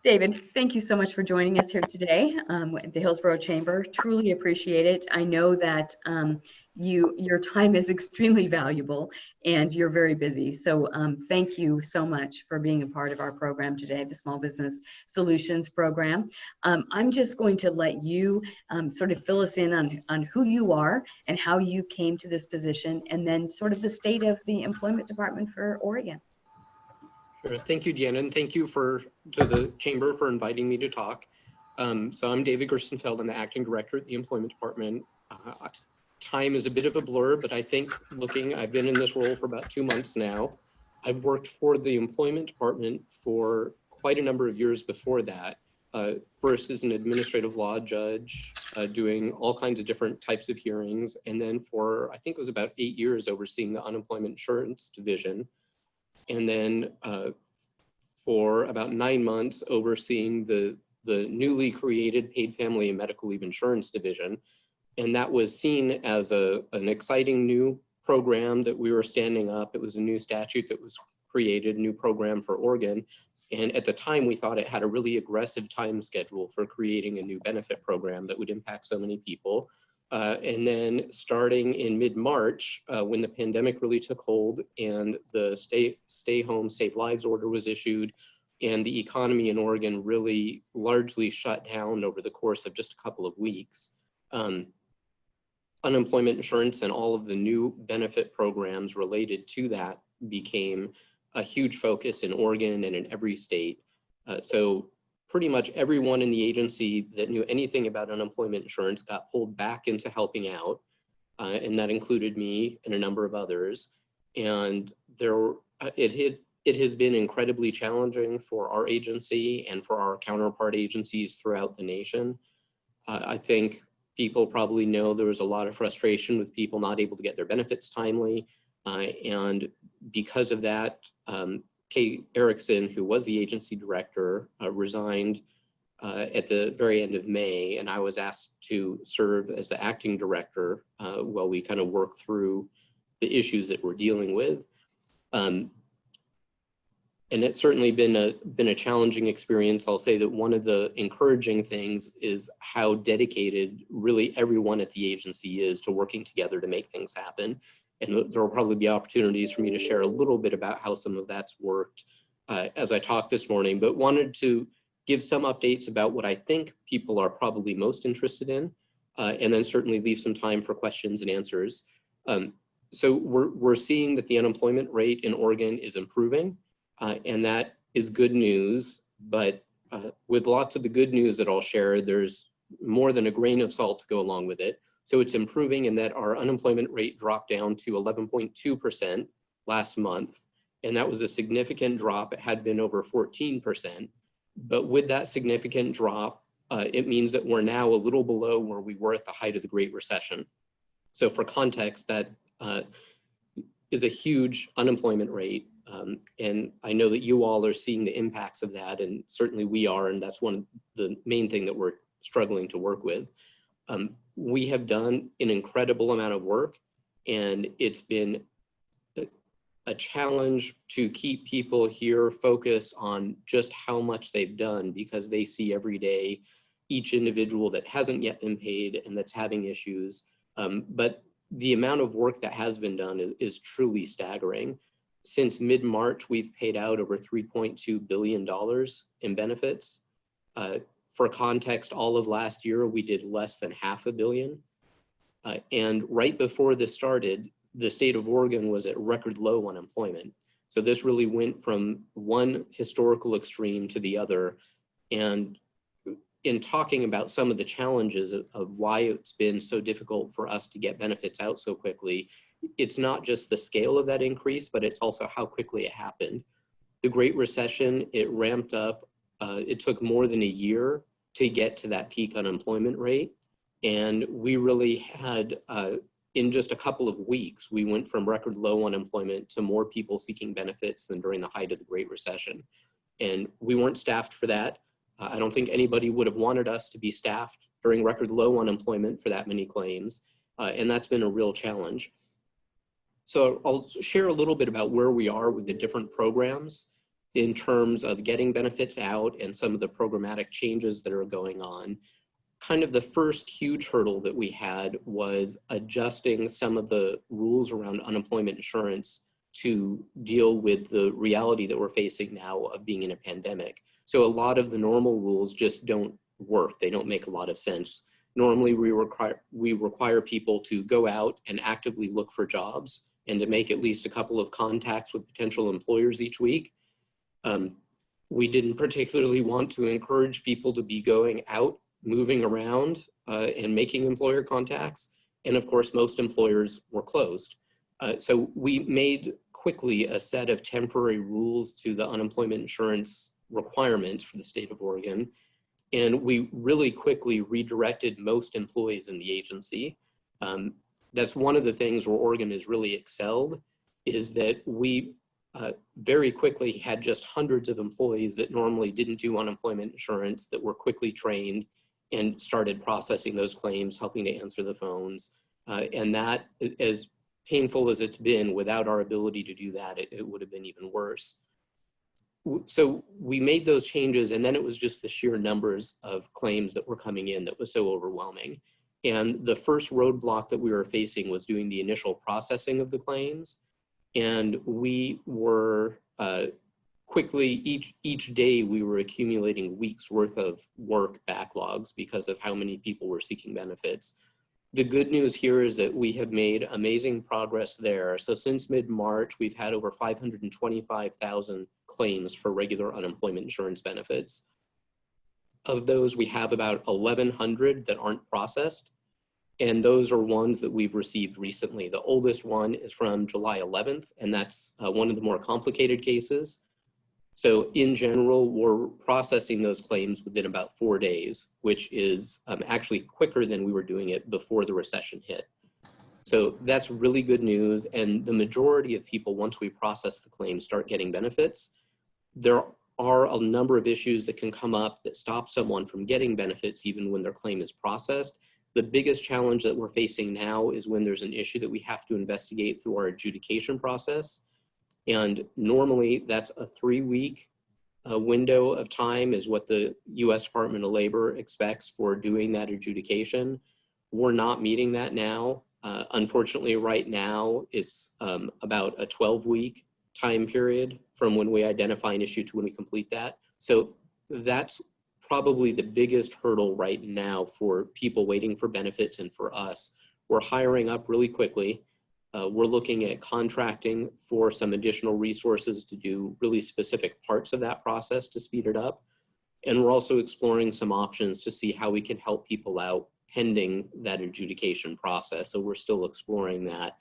David, thank you so much for joining us here today at the Hillsborough Chamber. Truly appreciate it. I know that your time is extremely valuable and you're very busy. So thank you so much for being a part of our program today, the Small Business Solutions Program. I'm just going to let you sort of fill us in on who you are and how you came to this position, and then sort of the state of the Employment Department for Oregon. Sure. Thank you, Deanna, and thank you to the Chamber for inviting me to talk. So I'm David Gerstenfeld. I'm the Acting Director at the Employment Department. Time is a bit of a blur, but I think I've been in this role for about 2 months now. I've worked for the Employment Department for quite a number of years before that. First as an administrative law judge, doing all kinds of different types of hearings, and then for, I think it was about 8 years, overseeing the Unemployment Insurance Division. And then for about 9 months, overseeing the newly created Paid Family and Medical Leave Insurance Division. And that was seen as an exciting new program that we were standing up. It was a new statute that was created, new program for Oregon. And at the time, we thought it had a really aggressive time schedule for creating a new benefit program that would impact so many people. And then starting in mid-March, when the pandemic really took hold and the stay home, save lives order was issued, and the economy in Oregon really largely shut down over the course of just a couple of weeks, unemployment insurance and all of the new benefit programs related to that became a huge focus in Oregon and in every state. So pretty much everyone in the agency that knew anything about unemployment insurance got pulled back into helping out, and that included me and a number of others. And it has been incredibly challenging for our agency and for our counterpart agencies throughout the nation. I think people probably know there was a lot of frustration with people not able to get their benefits timely, and because of that, Kate Erickson, who was the agency director, resigned at the very end of May, and I was asked to serve as the acting director while we kind of work through the issues that we're dealing with. And it's certainly been a challenging experience. I'll say that one of the encouraging things is how dedicated really everyone at the agency is to working together to make things happen. And there will probably be opportunities for me to share a little bit about how some of that's worked as I talk this morning, but wanted to give some updates about what I think people are probably most interested in, and then certainly leave some time for questions and answers. So we're seeing that the unemployment rate in Oregon is improving, and that is good news, but with lots of the good news that I'll share, there's more than a grain of salt to go along with it. So it's improving in that our unemployment rate dropped down to 11.2% last month. And that was a significant drop. It had been over 14%. But with that significant drop, it means that we're now a little below where we were at the height of the Great Recession. So for context, that is a huge unemployment rate. And I know that you all are seeing the impacts of that, and certainly we are, and that's one of the main thing that we're struggling to work with. We have done an incredible amount of work, and it's been a challenge to keep people here focused on just how much they've done, because they see every day each individual that hasn't yet been paid and that's having issues. But the amount of work that has been done is truly staggering. Since mid-March, we've paid out over $3.2 billion in benefits. For context, all of last year, we did less than $500 million. And right before this started, the state of Oregon was at record low unemployment. So this really went from one historical extreme to the other. And in talking about some of the challenges of why it's been so difficult for us to get benefits out so quickly, it's not just the scale of that increase, but it's also how quickly it happened. The Great Recession, it ramped up. It took more than a year to get to that peak unemployment rate. And we really had, in just a couple of weeks, we went from record low unemployment to more people seeking benefits than during the height of the Great Recession. And we weren't staffed for that. I don't think anybody would have wanted us to be staffed during record low unemployment for that many claims. And that's been a real challenge. So I'll share a little bit about where we are with the different programs in terms of getting benefits out and some of the programmatic changes that are going on, kind of the first huge hurdle that we had was adjusting some of the rules around unemployment insurance to deal with the reality that we're facing now of being in a pandemic. So a lot of the normal rules just don't work. They don't make a lot of sense. Normally, we require people to go out and actively look for jobs and to make at least a couple of contacts with potential employers each week. We didn't particularly want to encourage people to be going out, moving around, and making employer contacts. And of course, most employers were closed. So we made quickly a set of temporary rules to the unemployment insurance requirements for the state of Oregon. And we really quickly redirected most employees in the agency. That's one of the things where Oregon has really excelled, is that we very quickly had just hundreds of employees that normally didn't do unemployment insurance that were quickly trained and started processing those claims, helping to answer the phones. And that, as painful as it's been, without our ability to do that, it would have been even worse. So we made those changes, and then it was just the sheer numbers of claims that were coming in that was so overwhelming. And the first roadblock that we were facing was doing the initial processing of the claims. And we were quickly, each day we were accumulating weeks worth of work backlogs because of how many people were seeking benefits. The good news here is that we have made amazing progress there. So since mid-March, we've had over 525,000 claims for regular unemployment insurance benefits. Of those, we have about 1,100 that aren't processed. And those are ones that we've received recently. The oldest one is from July 11th, and that's one of the more complicated cases. So in general, we're processing those claims within about 4 days, which is actually quicker than we were doing it before the recession hit. So that's really good news. And the majority of people, once we process the claim, start getting benefits. There are a number of issues that can come up that stop someone from getting benefits even when their claim is processed. The biggest challenge that we're facing now is when there's an issue that we have to investigate through our adjudication process. And normally that's a 3-week window of time is what the U.S. Department of Labor expects for doing that adjudication. We're not meeting that now. Unfortunately, right now, it's about a 12-week time period from when we identify an issue to when we complete that. So that's probably the biggest hurdle right now for people waiting for benefits and for us. We're hiring up really quickly. We're looking at contracting for some additional resources to do really specific parts of that process to speed it up. And we're also exploring some options to see how we can help people out pending that adjudication process. So we're still exploring that.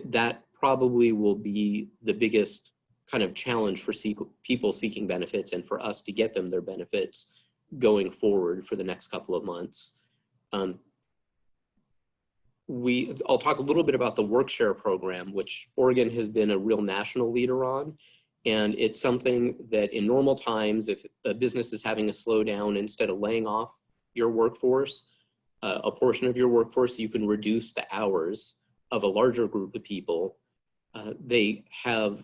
That probably will be the biggest kind of challenge for people seeking benefits and for us to get them their benefits going forward for the next couple of months. I'll talk a little bit about the Workshare program, which Oregon has been a real national leader on. And it's something that in normal times, if a business is having a slowdown, instead of laying off your workforce, a portion of your workforce, you can reduce the hours of a larger group of people. They have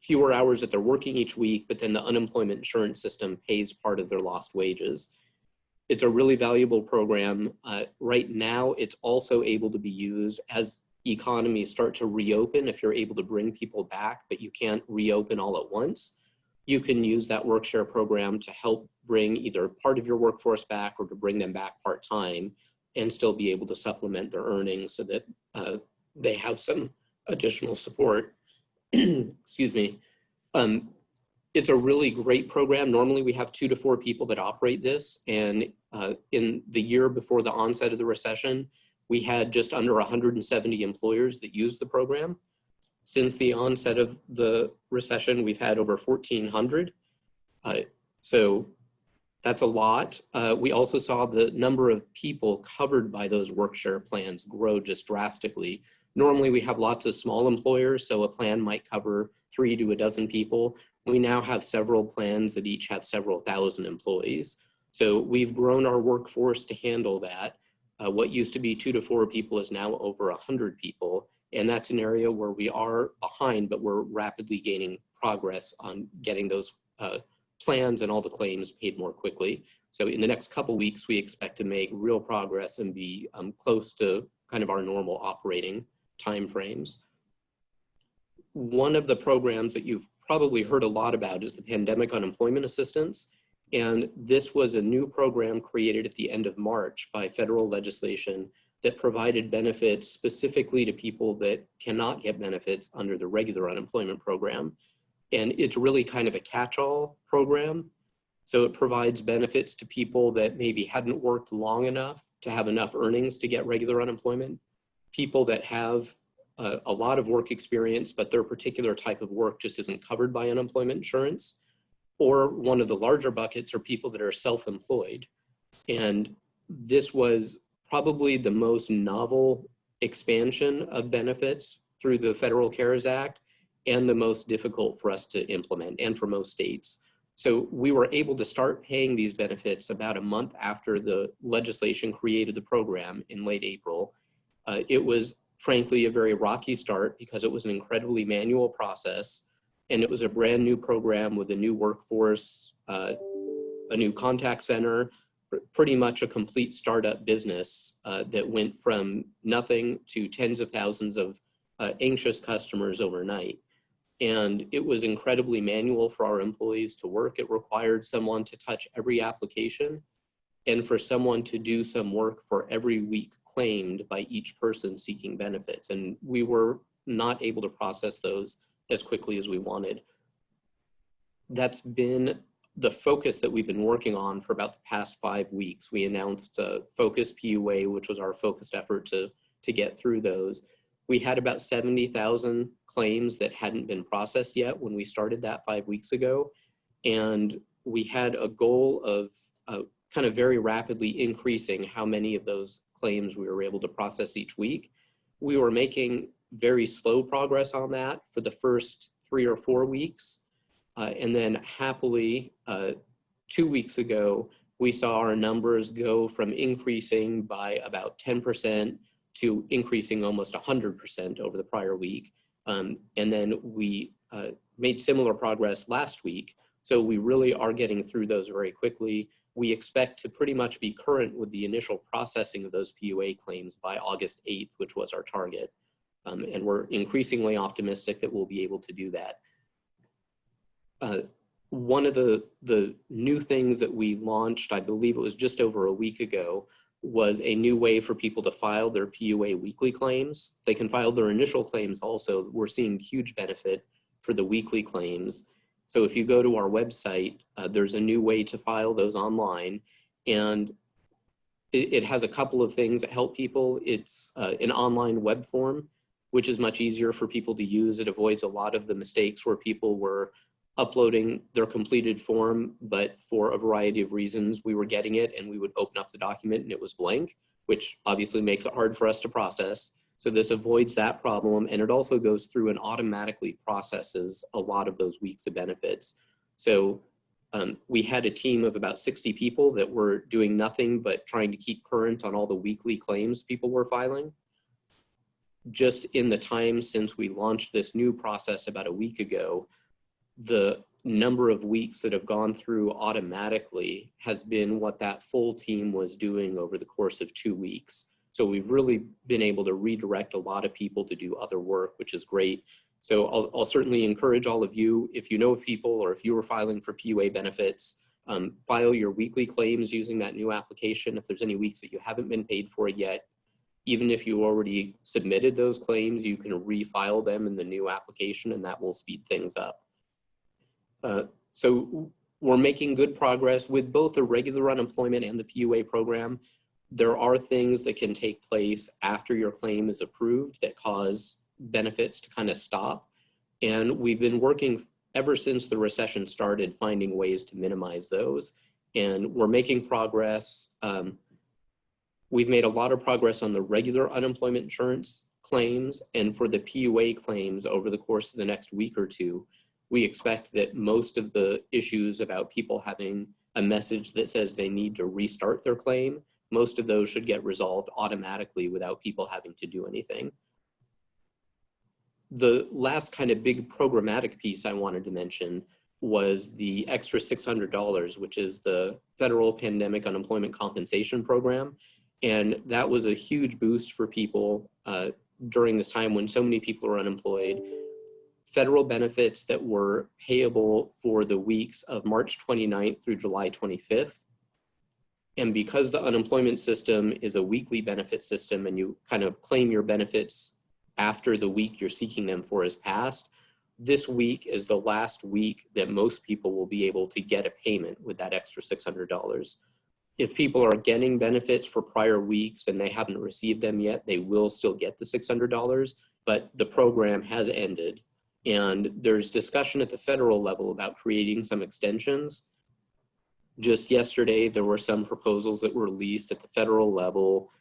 fewer hours that they're working each week, but then the unemployment insurance system pays part of their lost wages. It's a really valuable program. Right now, it's also able to be used as economies start to reopen. If you're able to bring people back, but you can't reopen all at once, you can use that Workshare program to help bring either part of your workforce back or to bring them back part-time and still be able to supplement their earnings so that they have some additional support. Excuse me. It's a really great program. Normally we have 2 to 4 people that operate this. And in the year before the onset of the recession, we had just under 170 employers that used the program. Since the onset of the recession, we've had over 1,400. So that's a lot. We also saw the number of people covered by those Workshare plans grow just drastically. Normally we have lots of small employers, so a plan might cover 3 to a dozen people. We now have several plans that each have several thousand employees. So we've grown our workforce to handle that. What used to be 2 to 4 people is now over 100 people. And that's an area where we are behind, but we're rapidly gaining progress on getting those plans and all the claims paid more quickly. So in the next couple weeks, we expect to make real progress and be close to kind of our normal operating timeframes. One of the programs that you've probably heard a lot about is the Pandemic Unemployment Assistance. And this was a new program created at the end of March by federal legislation that provided benefits specifically to people that cannot get benefits under the regular unemployment program. And it's really kind of a catch-all program. So it provides benefits to people that maybe hadn't worked long enough to have enough earnings to get regular unemployment, people that have a lot of work experience, but their particular type of work just isn't covered by unemployment insurance, or one of the larger buckets are people that are self-employed. And this was probably the most novel expansion of benefits through the Federal CARES Act and the most difficult for us to implement and for most states. So we were able to start paying these benefits about a month after the legislation created the program in late April. It was frankly a very rocky start because it was an incredibly manual process, and it was a brand new program with a new workforce, a new contact center, pretty much a complete startup business that went from nothing to tens of thousands of anxious customers overnight. And it was incredibly manual for our employees to work. It required someone to touch every application and for someone to do some work for every week claimed by each person seeking benefits. And we were not able to process those as quickly as we wanted. That's been the focus that we've been working on for about the past 5 weeks. We announced Focus PUA, which was our focused effort to get through those. We had about 70,000 claims that hadn't been processed yet when we started that 5 weeks ago. And we had a goal of kind of very rapidly increasing how many of those claims we were able to process each week. We were making very slow progress on that for the first 3 or 4 weeks. And then happily, 2 weeks ago, we saw our numbers go from increasing by about 10% to increasing almost 100% over the prior week. And then we made similar progress last week. So we really are getting through those very quickly. We expect to pretty much be current with the initial processing of those PUA claims by August 8th, which was our target. And we're increasingly optimistic that we'll be able to do that. One of the new things that we launched, I believe it was just over a week ago, was a new way for people to file their PUA weekly claims. They can file their initial claims also. We're seeing huge benefit for the weekly claims. So if you go to our website, there's a new way to file those online, and it has a couple of things that help people. It's an online web form, which is much easier for people to use. It avoids a lot of the mistakes where people were uploading their completed form, but for a variety of reasons, we were getting it and we would open up the document and it was blank, which obviously makes it hard for us to process. So this avoids that problem, and it also goes through and automatically processes a lot of those weeks of benefits. So we had a team of about 60 people that were doing nothing but trying to keep current on all the weekly claims people were filing. Just in the time since we launched this new process about a week ago, the number of weeks that have gone through automatically has been what that full team was doing over the course of 2 weeks. So we've really been able to redirect a lot of people to do other work, which is great. So I'll certainly encourage all of you, if you know of people or if you were filing for PUA benefits, file your weekly claims using that new application. If there's any weeks that you haven't been paid for it yet, even if you already submitted those claims, you can refile them in the new application, and that will speed things up. So we're making good progress with both the regular unemployment and the PUA program. There are things that can take place after your claim is approved that cause benefits to kind of stop. And we've been working ever since the recession started, finding ways to minimize those. And we're making progress. We've made a lot of progress on the regular unemployment insurance claims, and for the PUA claims over the course of the next week or two. We expect that most of the issues about people having a message that says they need to restart their claim, most of those should get resolved automatically without people having to do anything. The last kind of big programmatic piece I wanted to mention was the extra $600, which is the federal pandemic unemployment compensation program. And that was a huge boost for people during this time when so many people are unemployed. Federal benefits that were payable for the weeks of March 29th through July 25th. And because the unemployment system is a weekly benefit system and you kind of claim your benefits after the week you're seeking them for has passed, this week is the last week that most people will be able to get a payment with that extra $600. If people are getting benefits for prior weeks and they haven't received them yet, they will still get the $600, but the program has ended. And there's discussion at the federal level about creating some extensions. Just yesterday, there were some proposals that were released at the federal level.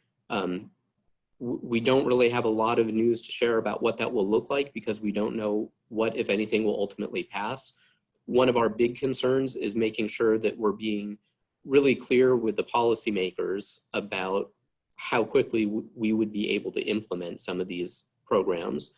We don't really have a lot of news to share about what that will look like because we don't know what, if anything, will ultimately pass. One of our big concerns is making sure that we're being really clear with the policymakers about how quickly we would be able to implement some of these programs.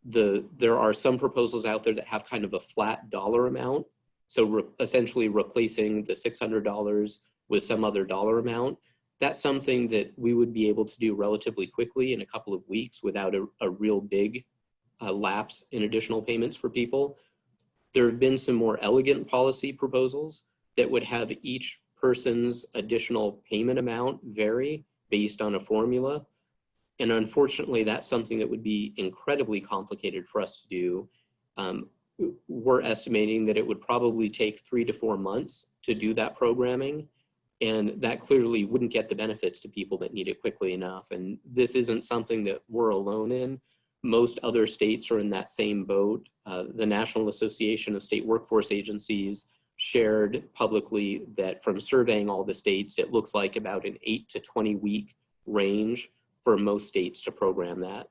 There are some proposals out there that have kind of a flat dollar amount. So essentially replacing the $600 with some other dollar amount. That's something that we would be able to do relatively quickly in a couple of weeks without a real big lapse in additional payments for people. There have been some more elegant policy proposals that would have each person's additional payment amount vary based on a formula. And unfortunately, that's something that would be incredibly complicated for us to do. We're estimating that it would probably take 3 to 4 months to do that programming. And that clearly wouldn't get the benefits to people that need it quickly enough. And this isn't something that we're alone in. Most other states are in that same boat. The National Association of State Workforce Agencies shared publicly that from surveying all the states, it looks like about an 8 to 20 week range for most states to program that.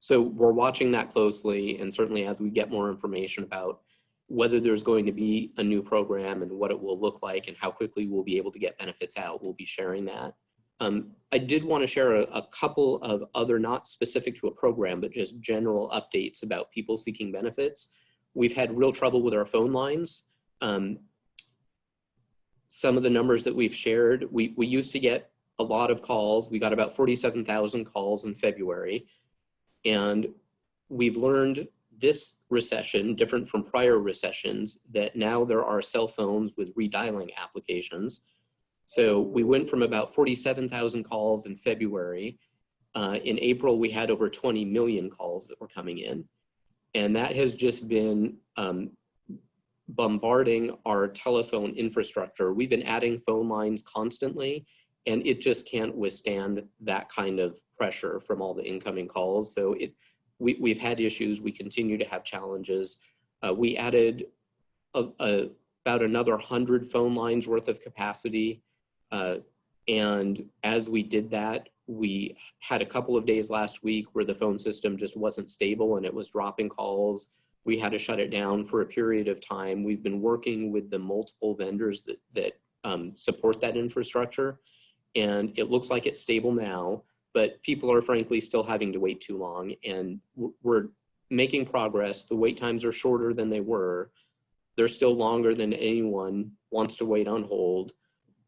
So we're watching that closely, and certainly as we get more information about whether there's going to be a new program and what it will look like and how quickly we'll be able to get benefits out, we'll be sharing that. I did want to share a couple of other, not specific to a program, but just general updates about people seeking benefits. We've had real trouble with our phone lines. Some of the numbers that we've shared, we used to get a lot of calls. We got about 47,000 calls in February. And we've learned this recession, different from prior recessions, that now there are cell phones with redialing applications. So we went from about 47,000 calls in February. In April, we had over 20 million calls that were coming in. And that has just been bombarding our telephone infrastructure. We've been adding phone lines constantly, and it just can't withstand that kind of pressure from all the incoming calls. So we've had issues. We continue to have challenges. We added about another 100 phone lines worth of capacity. And as we did that, we had a couple of days last week where the phone system just wasn't stable and it was dropping calls. We had to shut it down for a period of time. We've been working with the multiple vendors that support that infrastructure. And it looks like it's stable now, but people are frankly still having to wait too long, and we're making progress. The wait times are shorter than they were. They're still longer than anyone wants to wait on hold,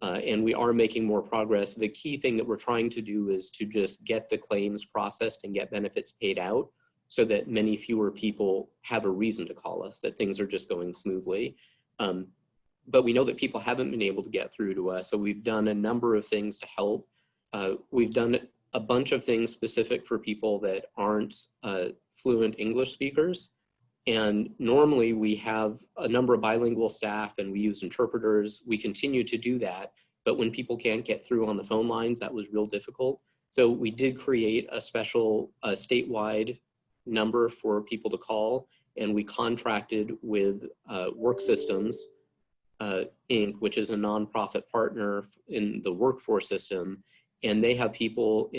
and we are making more progress. The key thing that we're trying to do is to just get the claims processed and get benefits paid out so that many fewer people have a reason to call us, that things are just going smoothly. But we know that people haven't been able to get through to us. So we've done a number of things to help. We've done a bunch of things specific for people that aren't fluent English speakers. And normally we have a number of bilingual staff and we use interpreters. We continue to do that. But when people can't get through on the phone lines, that was real difficult. So we did create a special statewide number for people to call. And we contracted with Work Systems, Inc., which is a nonprofit partner in the workforce system, and they have people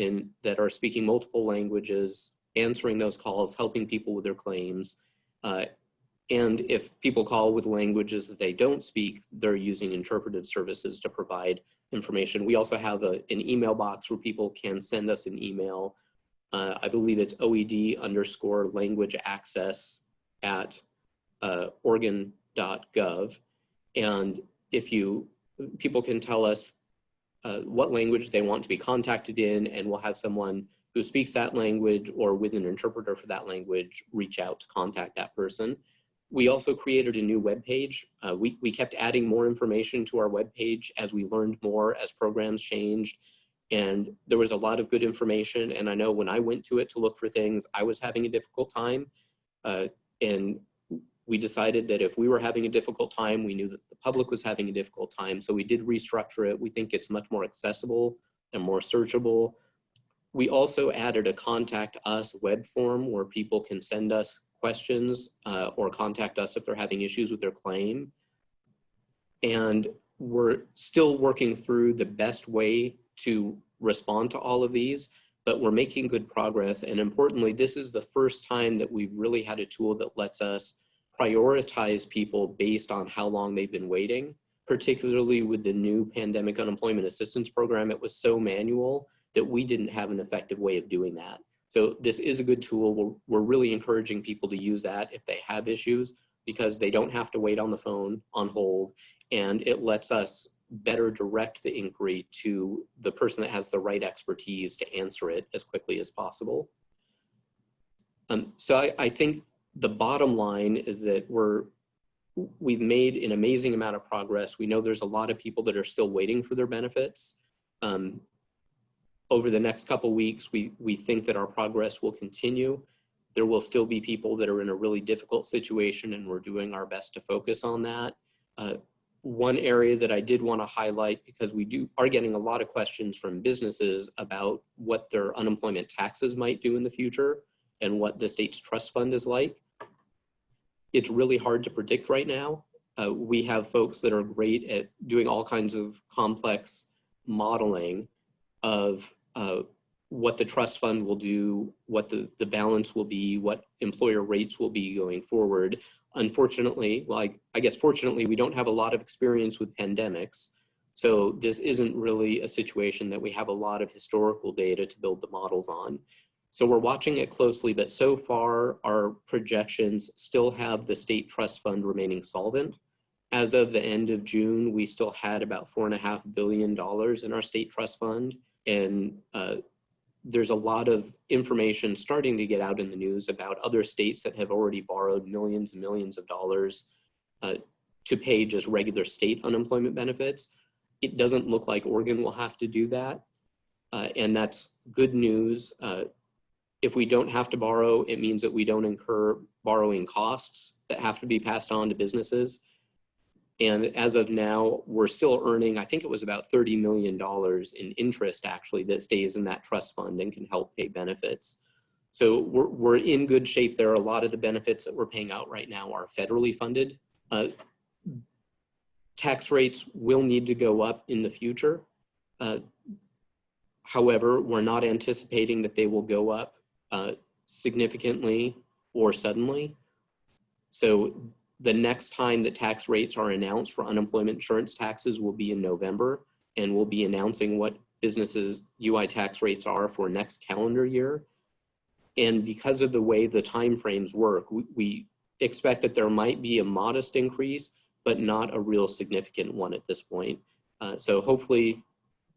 that are speaking multiple languages, answering those calls, helping people with their claims. And if people call with languages that they don't speak, they're using interpretive services to provide information. We also have an email box where people can send us an email. I believe it's OED_language access at Oregon .gov. And people can tell us what language they want to be contacted in, and we'll have someone who speaks that language or with an interpreter for that language reach out to contact that person. We also created a new web page. We kept adding more information to our web page as we learned more, as programs changed. And there was a lot of good information. And I know when I went to it to look for things, I was having a difficult time. And we decided that if we were having a difficult time, we knew that the public was having a difficult time. So we did restructure it. We think it's much more accessible and more searchable. We also added a contact us web form where people can send us questions or contact us if they're having issues with their claim. And we're still working through the best way to respond to all of these, but we're making good progress. And importantly, this is the first time that we've really had a tool that lets us prioritize people based on how long they've been waiting, particularly with the new pandemic unemployment assistance program. It was so manual that we didn't have an effective way of doing that. So this is a good tool. We're really encouraging people to use that if they have issues, because they don't have to wait on the phone on hold, and it lets us better direct the inquiry to the person that has the right expertise to answer it as quickly as possible. So I think the bottom line is that we've made an amazing amount of progress. We know there's a lot of people that are still waiting for their benefits. Over the next couple weeks, we think that our progress will continue. There will still be people that are in a really difficult situation, and we're doing our best to focus on that. One area that I did want to highlight, because we are getting a lot of questions from businesses about what their unemployment taxes might do in the future and what the state's trust fund is like. It's really hard to predict right now. We have folks that are great at doing all kinds of complex modeling of what the trust fund will do, what the balance will be, what employer rates will be going forward. Unfortunately, well, I guess fortunately, we don't have a lot of experience with pandemics. So this isn't really a situation that we have a lot of historical data to build the models on. So we're watching it closely, but so far our projections still have the state trust fund remaining solvent. As of the end of June, we still had about $4.5 billion in our state trust fund. And there's a lot of information starting to get out in the news about other states that have already borrowed millions and millions of dollars to pay just regular state unemployment benefits. It doesn't look like Oregon will have to do that. And that's good news. If we don't have to borrow, it means that we don't incur borrowing costs that have to be passed on to businesses. And as of now, we're still earning, I think it was about $30 million in interest actually that stays in that trust fund and can help pay benefits. So we're in good shape there. A lot of the benefits that we're paying out right now are federally funded. Tax rates will need to go up in the future. However, we're not anticipating that they will go up significantly or suddenly. So the next time that tax rates are announced for unemployment insurance taxes will be in November, and we'll be announcing what businesses' UI tax rates are for next calendar year. And because of the way the timeframes work, we expect that there might be a modest increase, but not a real significant one at this point. So hopefully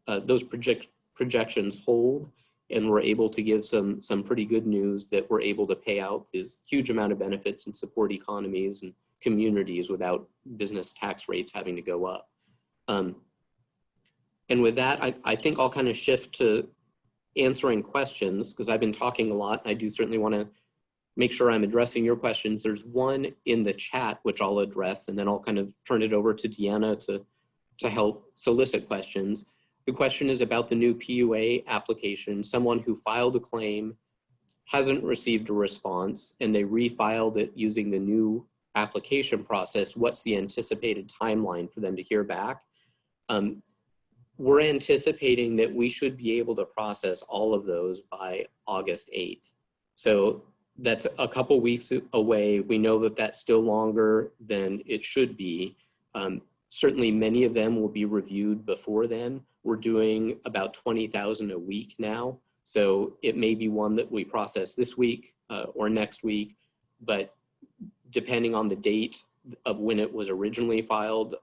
those projections hold, and we're able to give some pretty good news that we're able to pay out this huge amount of benefits and support economies and communities without business tax rates having to go up. And with that, I think I'll kind of shift to answering questions, because I've been talking a lot. I do certainly want to make sure I'm addressing your questions. There's one in the chat, which I'll address, and then I'll kind of turn it over to Deanna to help solicit questions. The question is about the new PUA application. Someone who filed a claim hasn't received a response, and they refiled it using the new application process. What's the anticipated timeline for them to hear back? We're anticipating that we should be able to process all of those by August 8th. So that's a couple weeks away. We know that that's still longer than it should be. Certainly many of them will be reviewed before then. We're doing about 20,000 a week now. So it may be one that we process this week or next week, but depending on the date of when it was originally filed.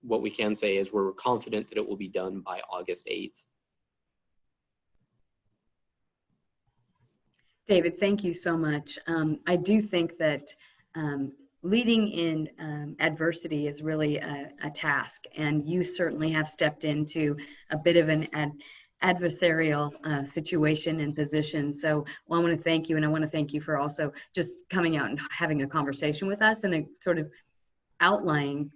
What we can say is we're confident that it will be done by August 8th. David, thank you so much. I do think that leading in adversity is really a task, and you certainly have stepped into a bit of an adversarial situation and position. So I want to thank you, and I want to thank you for also just coming out and having a conversation with us and a sort of outlining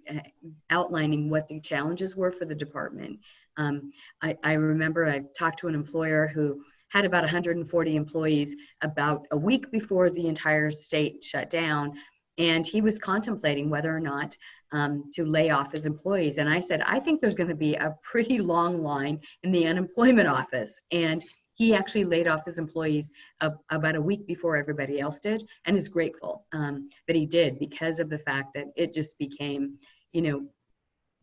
what the challenges were for the department. I remember I talked to an employer who had about 140 employees about a week before the entire state shut down, and he was contemplating whether or not to lay off his employees. And I said, I think there's going to be a pretty long line in the unemployment office. And he actually laid off his employees about a week before everybody else did, and is grateful that he did, because of the fact that it just became, you know,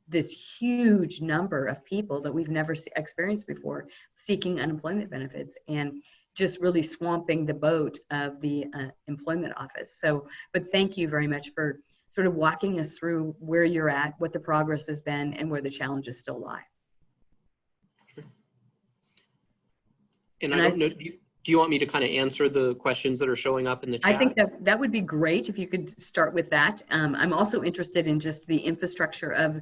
this huge number of people that we've never experienced before seeking unemployment benefits, and just really swamping the boat of the employment office. So, but thank you very much for sort of walking us through where you're at, what the progress has been, and where the challenges still lie. And I don't know, do you want me to kind of answer the questions that are showing up in the chat? I think that would be great if you could start with that. I'm also interested in just the infrastructure of,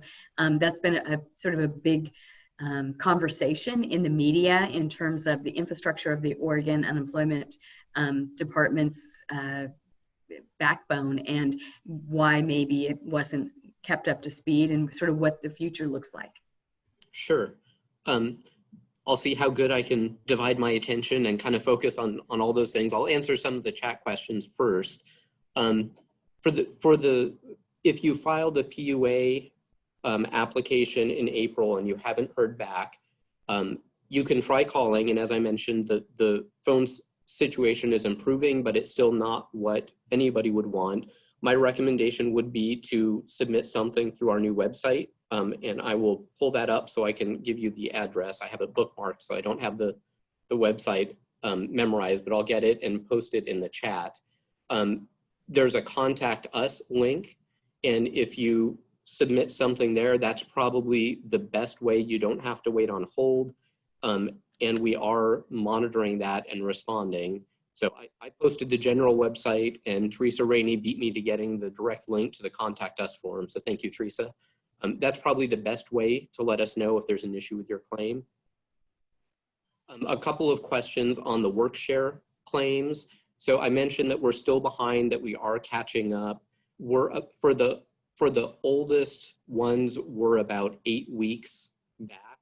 that's been a sort of a big conversation in the media in terms of the infrastructure of the Oregon Unemployment Department's backbone, and why maybe it wasn't kept up to speed, and sort of what the future looks like. Sure. I'll see how good I can divide my attention and kind of focus on all those things. I'll answer some of the chat questions first. If you filed a PUA application in April and you haven't heard back, you can try calling. And as I mentioned, the phone situation is improving, but it's still not what anybody would want. My recommendation would be to submit something through our new website. And I will pull that up so I can give you the address. I have it bookmarked, so I don't have the website memorized, but I'll get it and post it in the chat. There's a contact us link, and if you submit something there, that's probably the best way. You don't have to wait on hold, and we are monitoring that and responding. So I posted the general website, and Teresa Rainey beat me to getting the direct link to the contact us form, so thank you, Teresa. That's probably the best way to let us know if there's an issue with your claim. A couple of questions on the Workshare claims. So I mentioned that we're still behind, that we are catching up. We're up for the oldest ones, we're about 8 weeks back.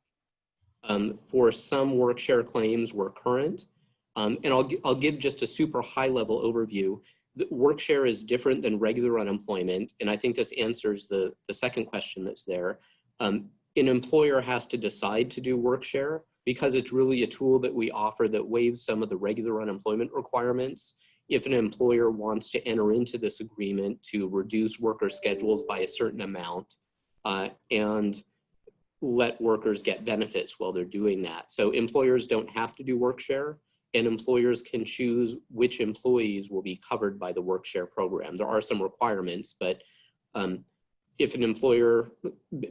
For some Workshare claims, we're current. And I'll give just a super high level overview. The Workshare is different than regular unemployment, and I think this answers the second question that's there. An employer has to decide to do Workshare because it's really a tool that we offer that waives some of the regular unemployment requirements. If an employer wants to enter into this agreement to reduce worker schedules by a certain amount and let workers get benefits while they're doing that. So employers don't have to do Workshare, and employers can choose which employees will be covered by the Workshare program. There are some requirements, but if an employer,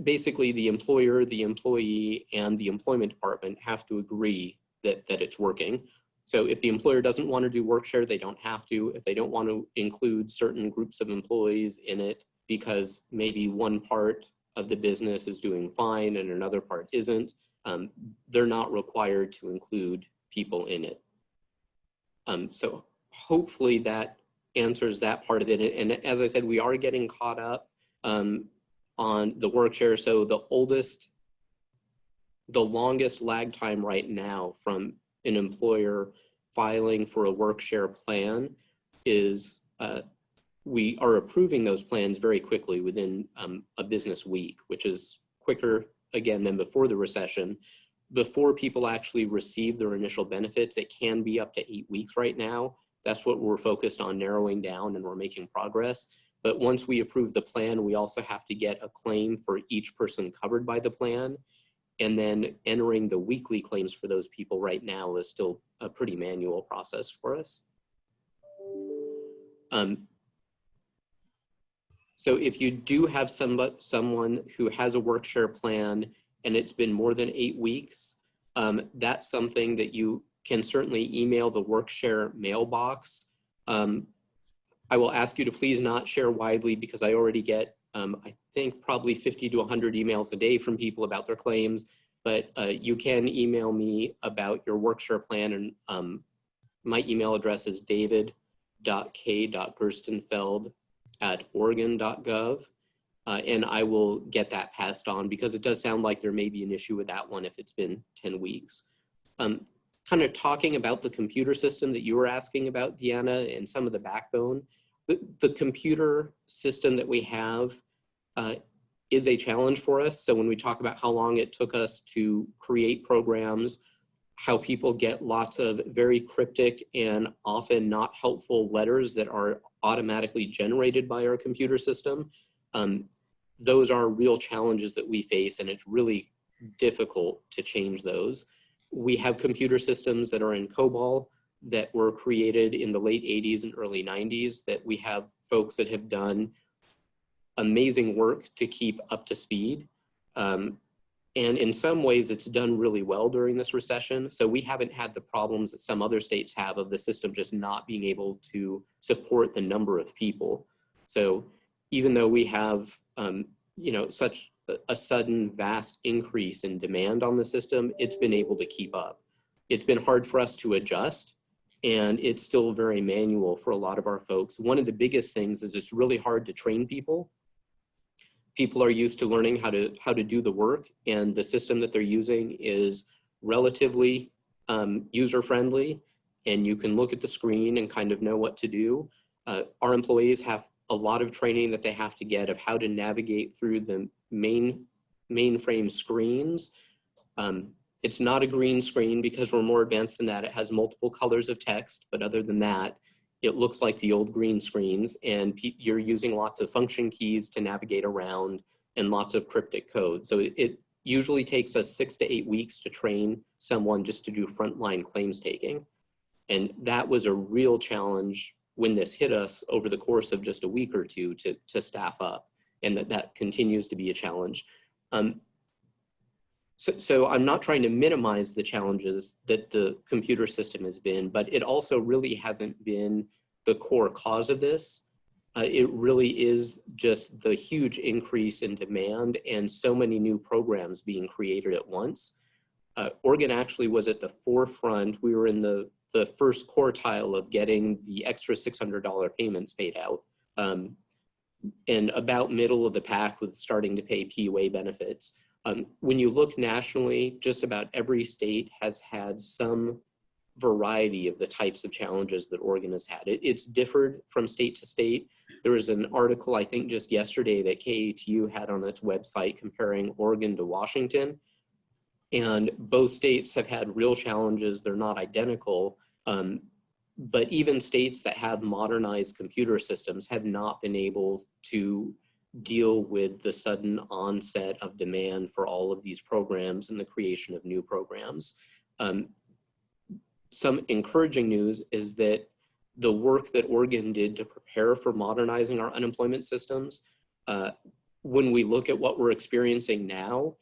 basically the employer, the employee, and the employment department have to agree that it's working. So if the employer doesn't want to do Workshare, they don't have to. If they don't want to include certain groups of employees in it because maybe one part of the business is doing fine and another part isn't, they're not required to include people in it. So hopefully that answers that part of it. And as I said, we are getting caught up on the Workshare. So the longest lag time right now from an employer filing for a Workshare plan is we are approving those plans very quickly within a business week, which is quicker again than before the recession. Before people actually receive their initial benefits, it can be up to 8 weeks right now. That's what we're focused on narrowing down, and we're making progress. But once we approve the plan, we also have to get a claim for each person covered by the plan. And then entering the weekly claims for those people right now is still a pretty manual process for us. So if you do have someone who has a Workshare plan and it's been more than 8 weeks, that's something that you can certainly email the Workshare mailbox. I will ask you to please not share widely because I already get, I think probably 50 to 100 emails a day from people about their claims, but you can email me about your Workshare plan, and my email address is david.k.gerstenfeld@oregon.gov, and I will get that passed on because it does sound like there may be an issue with that one if it's been 10 weeks. Kind of talking about the computer system that you were asking about, Deanna, and some of the backbone. The computer system that we have is a challenge for us. So when we talk about how long it took us to create programs, how people get lots of very cryptic and often not helpful letters that are automatically generated by our computer system, those are real challenges that we face, and it's really difficult to change those. We have computer systems that are in COBOL that were created in the late 80s and early 90s that we have folks that have done amazing work to keep up to speed. And in some ways it's done really well during this recession. So we haven't had the problems that some other states have of the system just not being able to support the number of people. So even though we have, such a sudden vast increase in demand on the system, it's been able to keep up. It's been hard for us to adjust, and it's still very manual for a lot of our folks. One of the biggest things is it's really hard to train people. People are used to learning how to do the work, and the system that they're using is relatively user-friendly, and you can look at the screen and kind of know what to do. Our employees have a lot of training that they have to get of how to navigate through the mainframe screens. It's not a green screen because we're more advanced than that. It has multiple colors of text, but other than that, it looks like the old green screens, and you're using lots of function keys to navigate around and lots of cryptic code. So it usually takes us 6 to 8 weeks to train someone just to do frontline claims taking. And that was a real challenge when this hit us over the course of just a week or two to staff up, and that continues to be a challenge. So I'm not trying to minimize the challenges that the computer system has been, but it also really hasn't been the core cause of this. It really is just the huge increase in demand and so many new programs being created at once. Oregon actually was at the forefront. We were in the first quartile of getting the extra $600 payments paid out, and about middle of the pack with starting to pay PUA benefits. When you look nationally, just about every state has had some variety of the types of challenges that Oregon has had. It's differed from state to state. There was an article, I think just yesterday, that KATU had on its website comparing Oregon to Washington. And both states have had real challenges. They're not identical, but even states that have modernized computer systems have not been able to deal with the sudden onset of demand for all of these programs and the creation of new programs. Some encouraging news is that the work that Oregon did to prepare for modernizing our unemployment systems, when we look at what we're experiencing now,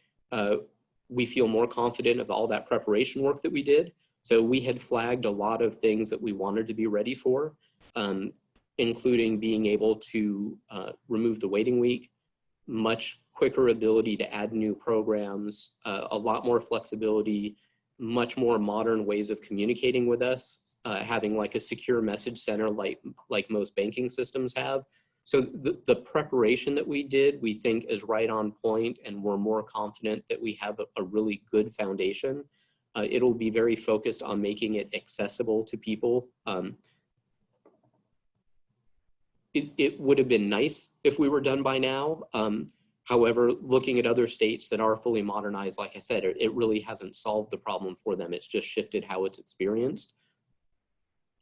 we feel more confident of all that preparation work that we did. So we had flagged a lot of things that we wanted to be ready for, including being able to remove the waiting week, much quicker ability to add new programs, a lot more flexibility, much more modern ways of communicating with us, having like a secure message center like most banking systems have. So the preparation that we did, we think is right on point, and we're more confident that we have a really good foundation. It'll be very focused on making it accessible to people. It would have been nice if we were done by now. However, looking at other states that are fully modernized, like I said, it really hasn't solved the problem for them. It's just shifted how it's experienced.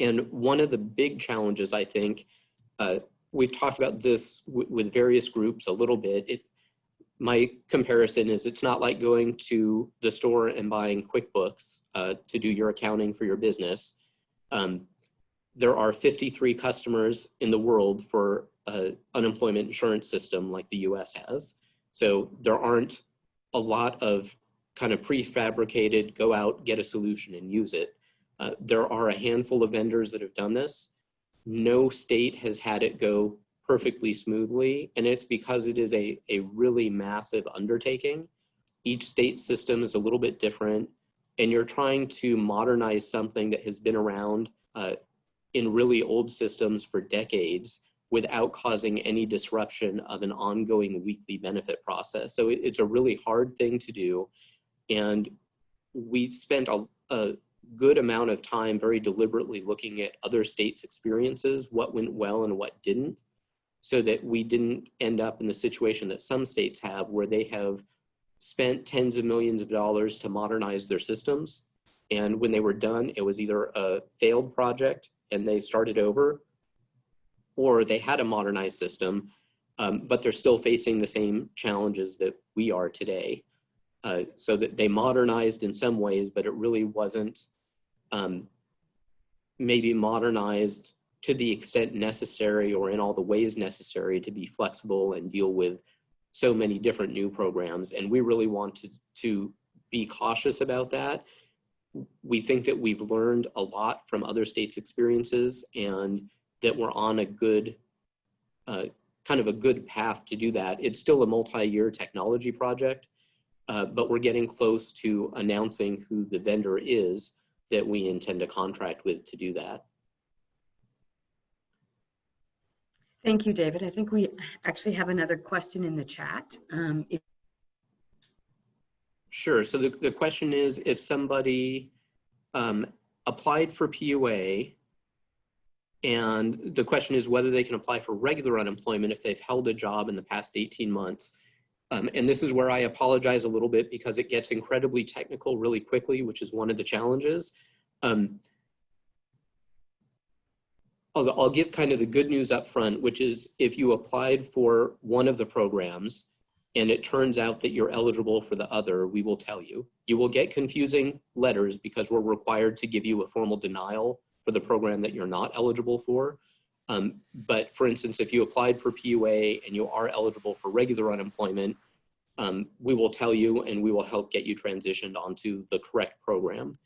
And one of the big challenges, I think, we've talked about this with various groups a little bit. My comparison is it's not like going to the store and buying QuickBooks to do your accounting for your business. There are 53 customers in the world for unemployment insurance system like the US has. So there aren't a lot of kind of prefabricated, go out, get a solution and use it. There are a handful of vendors that have done this. No state has had it go perfectly smoothly, and it's because it is a really massive undertaking. Each state system is a little bit different, and you're trying to modernize something that has been around in really old systems for decades without causing any disruption of an ongoing weekly benefit process. So it's a really hard thing to do. And we spent a good amount of time very deliberately looking at other states' experiences, what went well and what didn't, so that we didn't end up in the situation that some states have where they have spent tens of millions of dollars to modernize their systems. And when they were done, it was either a failed project and they started over, or they had a modernized system, but they're still facing the same challenges that we are today. So that they modernized in some ways, but it really wasn't maybe modernized to the extent necessary or in all the ways necessary to be flexible and deal with so many different new programs. And we really wanted to be cautious about that. We think that we've learned a lot from other states' experiences and that we're on a good, kind of a good path to do that. It's still a multi-year technology project, but we're getting close to announcing who the vendor is that we intend to contract with to do that. Thank you, David. I think we actually have another question in the chat. Sure. So the question is, if somebody applied for PUA, and the question is whether they can apply for regular unemployment if they've held a job in the past 18 months. And this is where I apologize a little bit because it gets incredibly technical really quickly, which is one of the challenges. I'll give kind of the good news up front, which is if you applied for one of the programs and it turns out that you're eligible for the other, we will tell you. You will get confusing letters because we're required to give you a formal denial for the program that you're not eligible for. But for instance, if you applied for PUA and you are eligible for regular unemployment, we will tell you and we will help get you transitioned onto the correct program.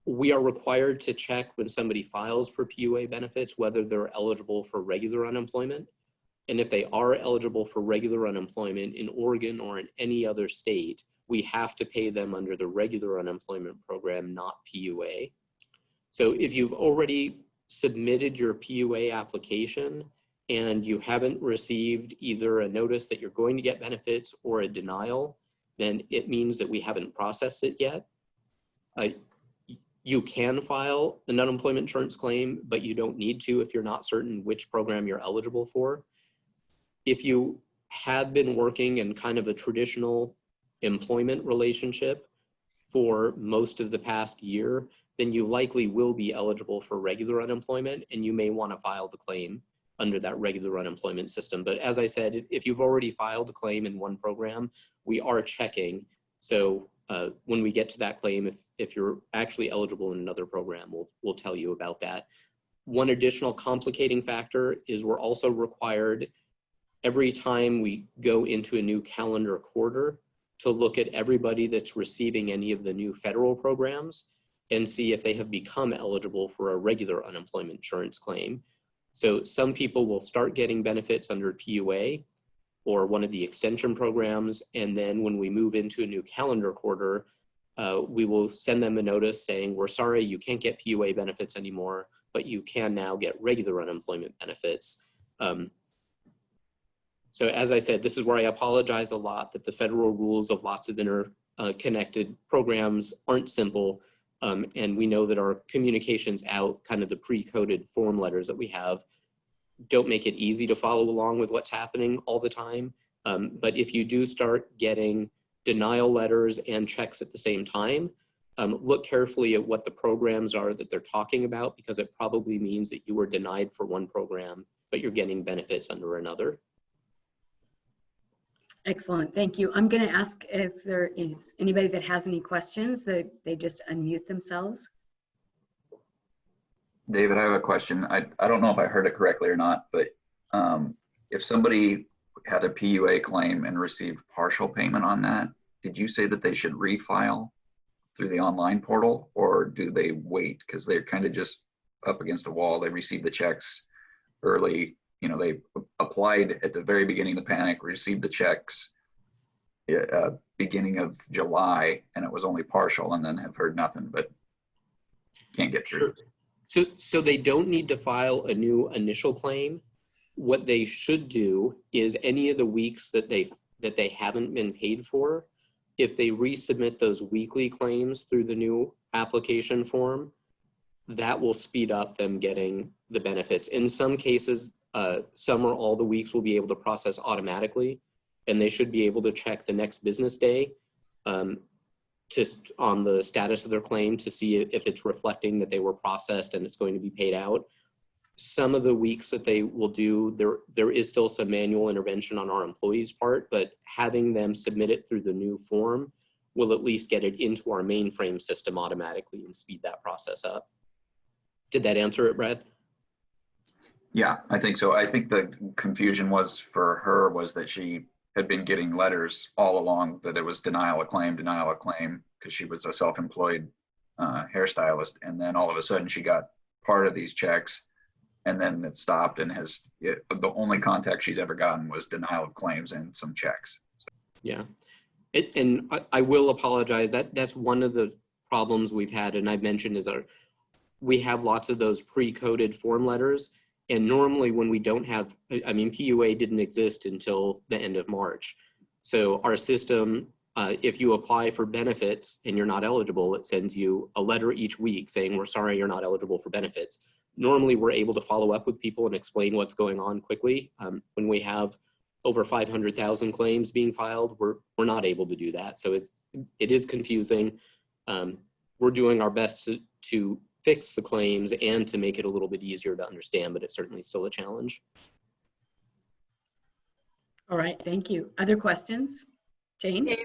We are required to check when somebody files for PUA benefits whether they're eligible for regular unemployment. And if they are eligible for regular unemployment in Oregon or in any other state, we have to pay them under the regular unemployment program, not PUA. So if you've already submitted your PUA application and you haven't received either a notice that you're going to get benefits or a denial, then it means that we haven't processed it yet. You can file an unemployment insurance claim, but you don't need to if you're not certain which program you're eligible for. If you have been working in kind of a traditional employment relationship for most of the past year, then you likely will be eligible for regular unemployment and you may want to file the claim under that regular unemployment system. But as I said, if you've already filed a claim in one program, we are checking. So when we get to that claim, if you're actually eligible in another program, we'll tell you about that. One additional complicating factor is we're also required every time we go into a new calendar quarter to look at everybody that's receiving any of the new federal programs and see if they have become eligible for a regular unemployment insurance claim. So some people will start getting benefits under PUA or one of the extension programs, and then when we move into a new calendar quarter, we will send them a notice saying, we're sorry, you can't get PUA benefits anymore, but you can now get regular unemployment benefits. So as I said, this is where I apologize a lot that the federal rules of lots of interconnected programs aren't simple. And we know that our communications out, kind of the pre-coded form letters that we have, don't make it easy to follow along with what's happening all the time. But if you do start getting denial letters and checks at the same time, look carefully at what the programs are that they're talking about, because it probably means that you were denied for one program, but you're getting benefits under another. Excellent, thank you. I'm going to ask if there is anybody that has any questions that they just unmute themselves. David, I have a question. I don't know if I heard it correctly or not, but if somebody had a PUA claim and received partial payment on that, did you say that they should refile through the online portal, or do they wait because they're kind of just up against the wall? They received the checks early. You know, they applied at the very beginning of the panic, received the checks beginning of July, and it was only partial, and then have heard nothing, but can't get through. Sure. So they don't need to file a new initial claim. What they should do is any of the weeks that they haven't been paid for, if they resubmit those weekly claims through the new application form, that will speed up them getting the benefits. In some cases, some or all the weeks will be able to process automatically, and they should be able to check the next business day just on the status of their claim to see if it's reflecting that they were processed and it's going to be paid out. Some of the weeks that they will do, there is still some manual intervention on our employees' part, but having them submit it through the new form will at least get it into our mainframe system automatically and speed that process up. Did that answer it, Brad? Yeah, I think so. I think the confusion was for her was that she had been getting letters all along that it was denial of claim, because she was a self-employed hairstylist. And then all of a sudden she got part of these checks, and then it stopped, and the only contact she's ever gotten was denial of claims and some checks. So. Yeah, and I will apologize. That's one of the problems we've had, and I've mentioned, is we have lots of those pre-coded form letters. And normally when we don't have, I mean, PUA didn't exist until the end of March. So our system, if you apply for benefits and you're not eligible, it sends you a letter each week saying, we're sorry, you're not eligible for benefits. Normally we're able to follow up with people and explain what's going on quickly. When we have over 500,000 claims being filed, we're not able to do that. So it is confusing. We're doing our best to fix the claims and to make it a little bit easier to understand, but it's certainly still a challenge. All right, thank you. Other questions? Jane?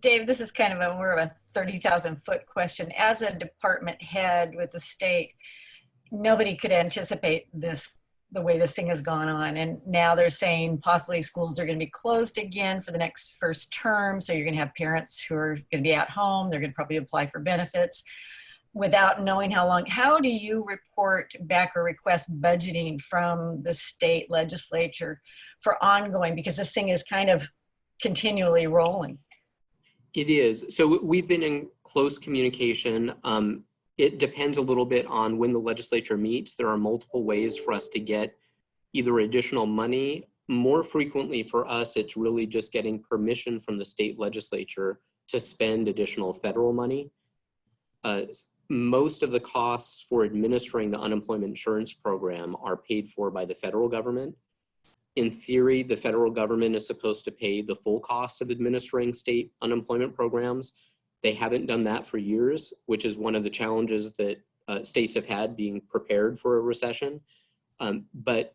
Dave, this is kind of more of a 30,000-foot question. As a department head with the state, nobody could anticipate this, the way this thing has gone on. And now they're saying possibly schools are going to be closed again for the next first term. So you're going to have parents who are going to be at home. They're going to probably apply for benefits without knowing how long. How do you report back or request budgeting from the state legislature for ongoing? Because this thing is kind of continually rolling. It is. So we've been in close communication. It depends a little bit on when the legislature meets. There are multiple ways for us to get either additional money. More frequently for us, it's really just getting permission from the state legislature to spend additional federal money. Most of the costs for administering the unemployment insurance program are paid for by the federal government. In theory, the federal government is supposed to pay the full cost of administering state unemployment programs. They haven't done that for years, which is one of the challenges that states have had being prepared for a recession. But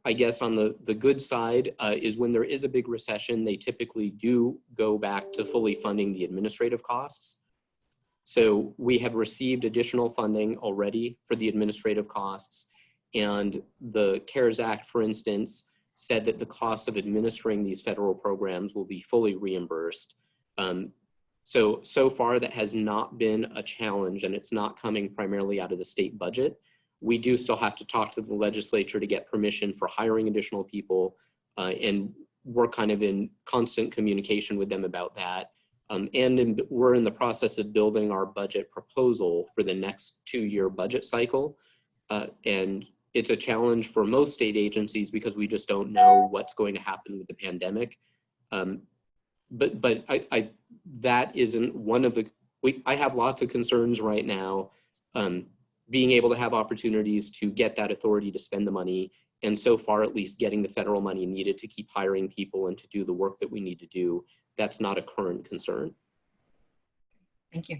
I guess on the good side is when there is a big recession, they typically do go back to fully funding the administrative costs. So we have received additional funding already for the administrative costs. And the CARES Act, for instance, said that the cost of administering these federal programs will be fully reimbursed. So far that has not been a challenge, and it's not coming primarily out of the state budget. We do still have to talk to the legislature to get permission for hiring additional people, and we're kind of in constant communication with them about that. We're in the process of building our budget proposal for the next 2-year budget cycle. And it's a challenge for most state agencies because we just don't know what's going to happen with the pandemic. But that isn't one of the, I have lots of concerns right now, being able to have opportunities to get that authority to spend the money. And so far, at least getting the federal money needed to keep hiring people and to do the work that we need to do, that's not a current concern. Thank you.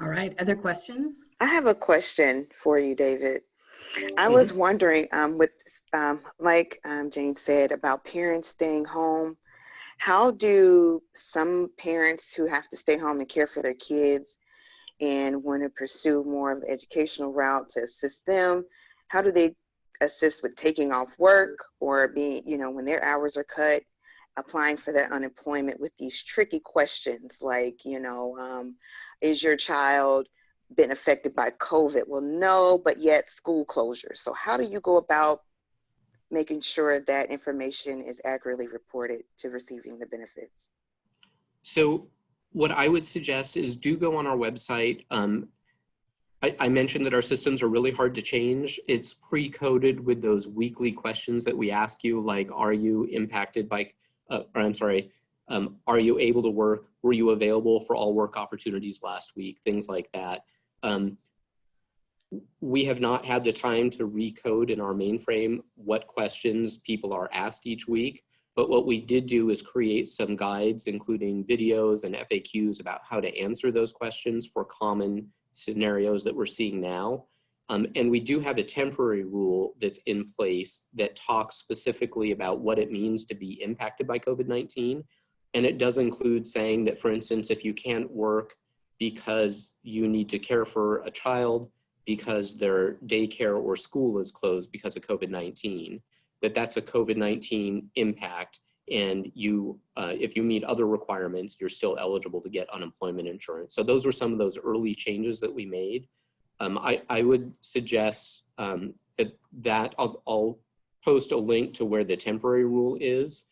All right, other questions? I have a question for you, David. I was wondering, like Jane said, about parents staying home. How do some parents who have to stay home and care for their kids and want to pursue more of the educational route to assist them? How do they assist with taking off work or being, when their hours are cut, applying for their unemployment with these tricky questions like, is your child been affected by COVID? Well, no, but yet school closure. So how do you go about making sure that information is accurately reported to receiving the benefits? So what I would suggest is do go on our website. I mentioned that our systems are really hard to change. It's pre-coded with those weekly questions that we ask you, like, are you impacted by, are you able to work? Were you available for all work opportunities last week? Things like that. We have not had the time to recode in our mainframe what questions people are asked each week. But what we did do is create some guides, including videos and FAQs about how to answer those questions for common scenarios that we're seeing now. And we do have a temporary rule that's in place that talks specifically about what it means to be impacted by COVID-19. And it does include saying that, for instance, if you can't work because you need to care for a child because their daycare or school is closed because of COVID-19, that's a COVID-19 impact, and you, if you meet other requirements, you're still eligible to get unemployment insurance. So those were some of those early changes that we made. I would suggest that I'll post a link to where the temporary rule is.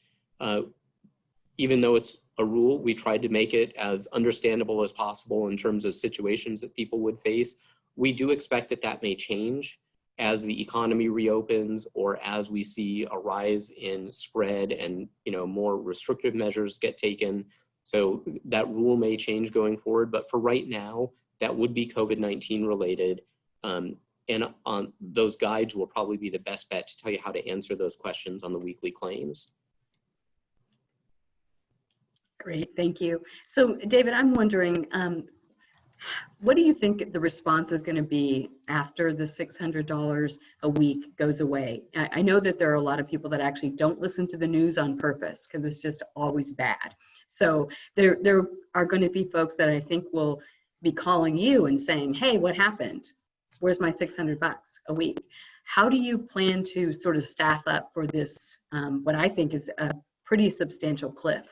Even though it's a rule, we tried to make it as understandable as possible in terms of situations that people would face. We do expect that may change as the economy reopens or as we see a rise in spread and more restrictive measures get taken. So that rule may change going forward, but for right now, that would be COVID-19 related. And on those guides will probably be the best bet to tell you how to answer those questions on the weekly claims. Great, thank you. So David, I'm wondering, what do you think the response is going to be after the $600 a week goes away? I know that there are a lot of people that actually don't listen to the news on purpose because it's just always bad. So there are going to be folks that I think will be calling you and saying, hey, what happened? Where's my $600 a week? How do you plan to sort of staff up for this, what I think is a pretty substantial cliff?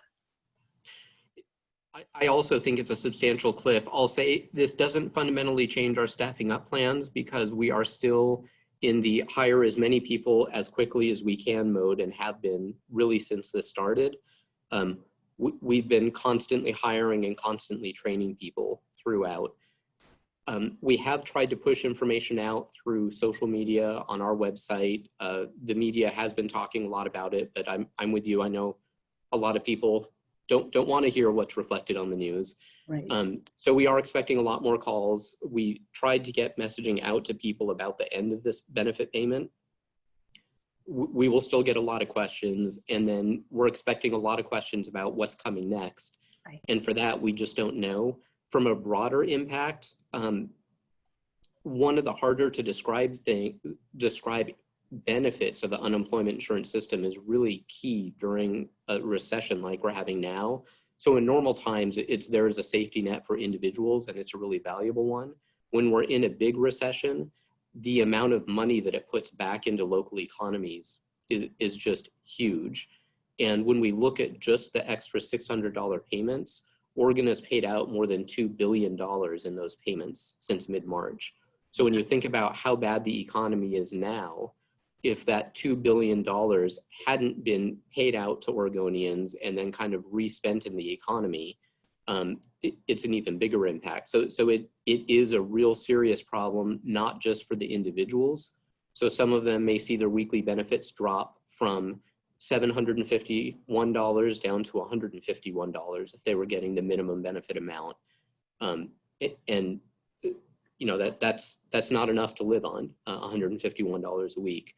I also think it's a substantial cliff. I'll say this doesn't fundamentally change our staffing up plans because we are still in the hire as many people as quickly as we can mode and have been really since this started. We've been constantly hiring and constantly training people throughout. We have tried to push information out through social media on our website. The media has been talking a lot about it, but I'm with you. I know a lot of people don't want to hear what's reflected on the news. Right. So we are expecting a lot more calls. We tried to get messaging out to people about the end of this benefit payment. We will still get a lot of questions, and then we're expecting a lot of questions about what's coming next. Right. And for that, we just don't know. From a broader impact, one of the harder to describe benefits of the unemployment insurance system is really key during a recession like we're having now. So in normal times, there is a safety net for individuals, and it's a really valuable one. When we're in a big recession, the amount of money that it puts back into local economies is just huge. And when we look at just the extra $600 payments, Oregon has paid out more than $2 billion in those payments since mid-March. So when you think about how bad the economy is now, if that $2 billion hadn't been paid out to Oregonians and then kind of respent in the economy, it's an even bigger impact. So it is a real serious problem, not just for the individuals. So some of them may see their weekly benefits drop from $751 down to $151 if they were getting the minimum benefit amount. And that's not enough to live on, $151 a week.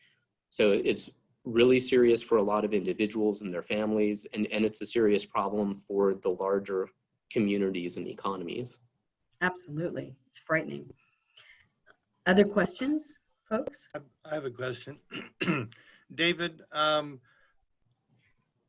So it's really serious for a lot of individuals and their families, and it's a serious problem for the larger communities and economies. Absolutely, it's frightening. Other questions, folks? I have a question. David,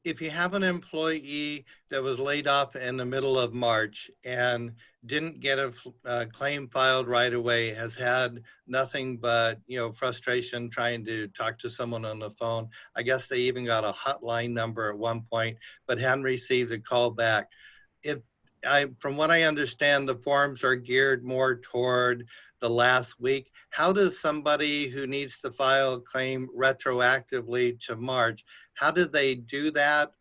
if you have an employee that was laid off in the middle of March and didn't get a claim filed right away, has had nothing but, you know, frustration trying to talk to someone on the phone. I guess they even got a hotline number at one point, but hadn't received a call back. From what I understand, the forms are geared more toward the last week. How does somebody who needs to file a claim retroactively to March, how do they do that?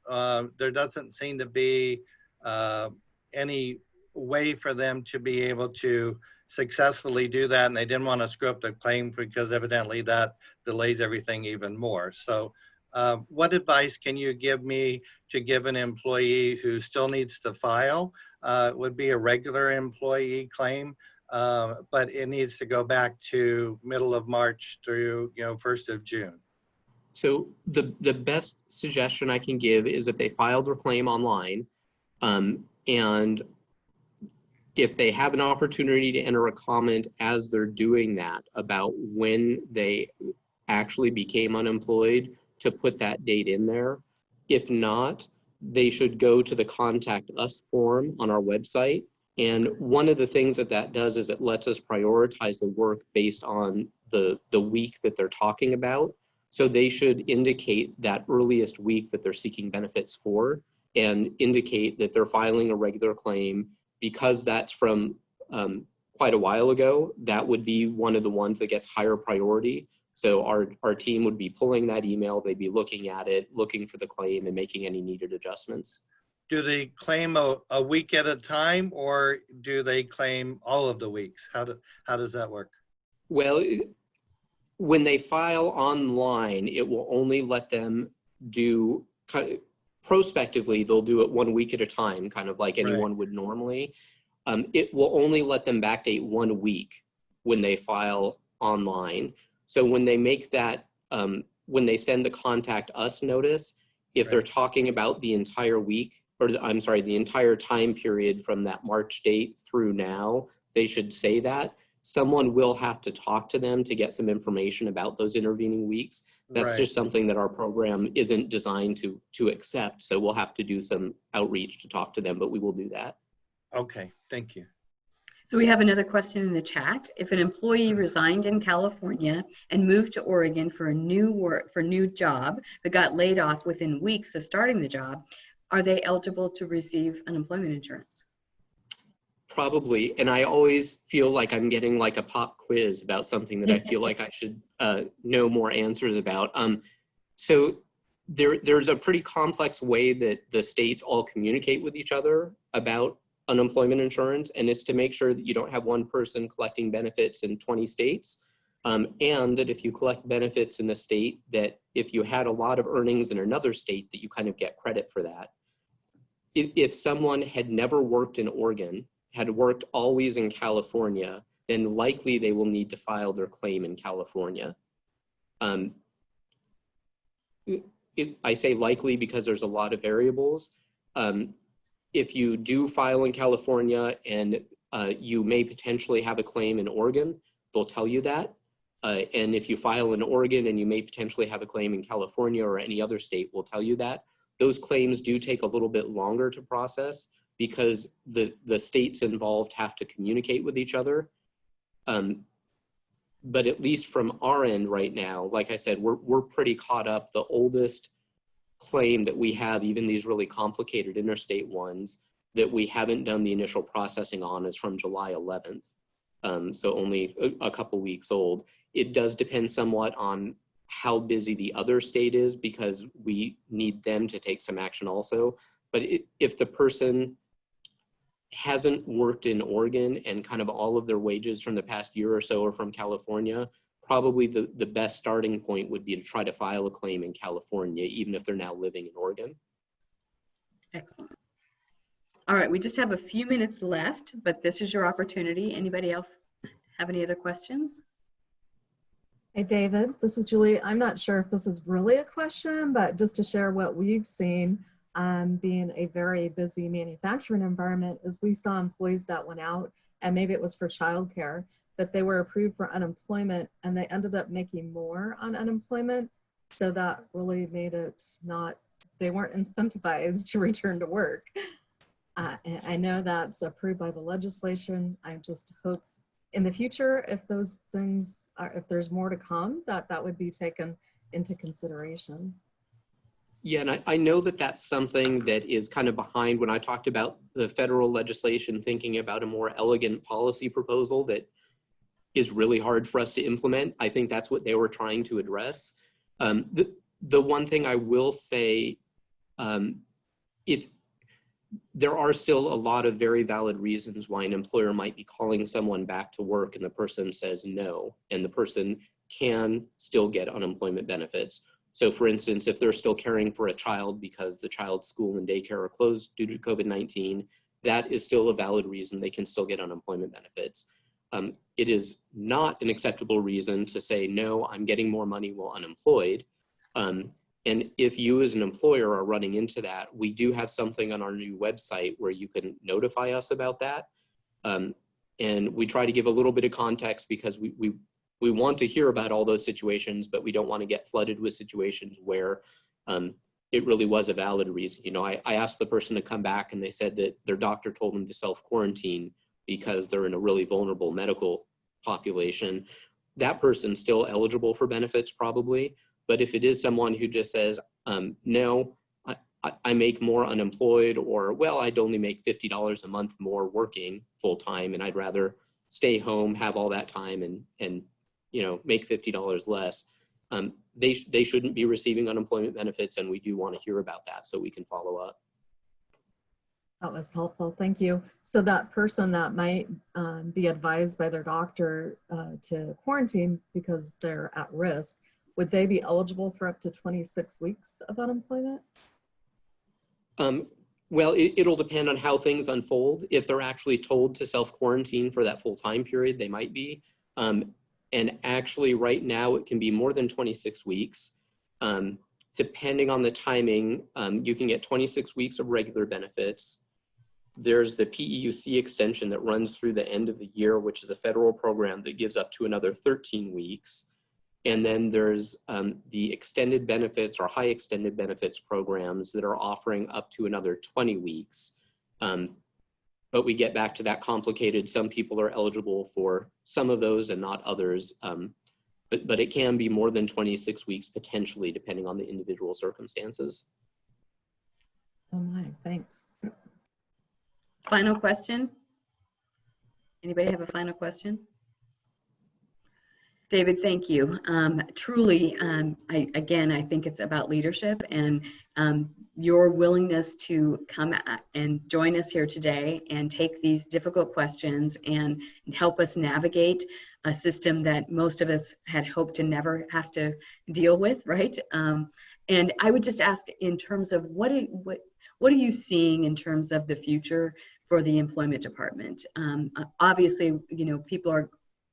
There doesn't seem to be any way for them to be able to successfully do that, and they didn't want to screw up the claim because evidently that delays everything even more. So what advice can you give me to give an employee who still needs to file? It would be a regular employee claim, but it needs to go back to middle of March through, you know, 1st of June. So the best suggestion I can give is that they filed their claim online, and if they have an opportunity to enter a comment as they're doing that about when they actually became unemployed, to put that date in there. If not, they should go to the Contact Us form on our website. And one of the things that does is it lets us prioritize the work based on the week that they're talking about. So they should indicate that earliest week that they're seeking benefits for, and indicate that they're filing a regular claim. Because that's from quite a while ago, that would be one of the ones that gets higher priority. So our team would be pulling that email, they'd be looking at it, looking for the claim and making any needed adjustments. Do they claim a week at a time, or do they claim all of the weeks? How does that work? Well, when they file online, it will only let them do, prospectively, they'll do it 1 week at a time, kind of like anyone would normally. It will only let them backdate 1 week when they file online. So when they make that, when they send the Contact Us notice, if they're talking about the entire week, or I'm sorry, the entire time period from that March date through now, they should say that. Someone will have to talk to them to get some information about those intervening weeks. That's just something that our program isn't designed to accept. So we'll have to do some outreach to talk to them, but we will do that. Okay, thank you. So we have another question in the chat. If an employee resigned in California and moved to Oregon for a new job, but got laid off within weeks of starting the job, are they eligible to receive unemployment insurance? Probably, and I always feel like I'm getting like a pop quiz about something that I feel like I should know more answers about. So there's a pretty complex way that the states all communicate with each other about unemployment insurance, and it's to make sure that you don't have one person collecting benefits in 20 states, and that if you collect benefits in a state, that if you had a lot of earnings in another state, that you kind of get credit for that. If someone had never worked in Oregon, had worked always in California, then likely they will need to file their claim in California. I say likely because there's a lot of variables. If you do file in California and you may potentially have a claim in Oregon, they'll tell you that. And if you file in Oregon and you may potentially have a claim in California or any other state, we'll tell you that. Those claims do take a little bit longer to process because the states involved have to communicate with each other. But at least from our end right now, like I said, we're pretty caught up. The oldest claim that we have, even these really complicated interstate ones that we haven't done the initial processing on, is from July 11th. So only a couple weeks old. It does depend somewhat on how busy the other state is because we need them to take some action also. But if the person hasn't worked in Oregon and kind of all of their wages from the past year or so are from California, probably the best starting point would be to try to file a claim in California, even if they're now living in Oregon. Excellent. All right, we just have a few minutes left, but this is your opportunity. Anybody else have any other questions? Hey, David, this is Julie. I'm not sure if this is really a question, but just to share what we've seen, being a very busy manufacturing environment, is we saw employees that went out, and maybe it was for childcare, but they were approved for unemployment and they ended up making more on unemployment. So that really made it not they weren't incentivized to return to work. I know that's approved by the legislation. I just hope in the future, if those things are, if there's more to come, that would be taken into consideration. Yeah, and I know that that's something that is kind of behind when I talked about the federal legislation, thinking about a more elegant policy proposal that is really hard for us to implement. I think that's what they were trying to address. The one thing I will say, if there are still a lot of very valid reasons why an employer might be calling someone back to work and the person says no, and the person can still get unemployment benefits. So for instance, if they're still caring for a child because the child's school and daycare are closed due to COVID-19, that is still a valid reason they can still get unemployment benefits. It is not an acceptable reason to say, no, I'm getting more money while unemployed. And if you as an employer are running into that, we do have something on our new website where you can notify us about that. And we try to give a little bit of context because we want to hear about all those situations, but we don't want to get flooded with situations where it really was a valid reason. You know, I asked the person to come back and they said that their doctor told them to self-quarantine because they're in a really vulnerable medical population. That person's still eligible for benefits probably. But if it is someone who just says, no, I make more unemployed, or, well, I'd only make $50 a month more working full time and I'd rather stay home, have all that time and you know, make $50 less, they shouldn't be receiving unemployment benefits, and we do want to hear about that so we can follow up. That was helpful, thank you. So that person that might be advised by their doctor to quarantine because they're at risk, would they be eligible for up to 26 weeks of unemployment? Well, it'll depend on how things unfold. If they're actually told to self-quarantine for that full time period, they might be. And actually right now it can be more than 26 weeks. Depending on the timing, you can get 26 weeks of regular benefits. There's the PEUC extension that runs through the end of the year, which is a federal program that gives up to another 13 weeks. And then there's the extended benefits or high extended benefits programs that are offering up to another 20 weeks. But we get back to that complicated. Some people are eligible for some of those and not others. But it can be more than 26 weeks potentially, depending on the individual circumstances. Oh my, thanks. Final question? Anybody have a final question? David, thank you. Truly, I think it's about leadership and your willingness to come and join us here today and take these difficult questions and help us navigate a system that most of us had hoped to never have to deal with, right? And I would just ask, in terms of what are you seeing in terms of the future for the employment department? Obviously, you know, people are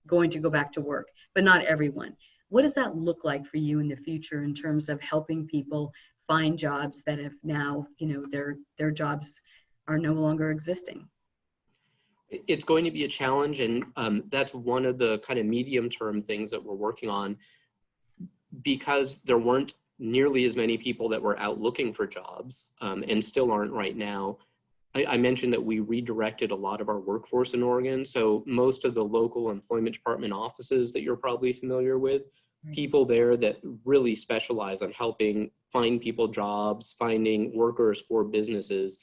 going to go back to work, but not everyone. What does that look like for you in the future in terms of helping people find jobs that have now, you know, their jobs are no longer existing? It's going to be a challenge, and that's one of the kind of medium-term things that we're working on, because there weren't nearly as many people that were out looking for jobs, and still aren't right now. I mentioned that we redirected a lot of our workforce in Oregon. So most of the local employment department offices that you're probably familiar with, people there that really specialize on helping find people jobs, finding workers for businesses,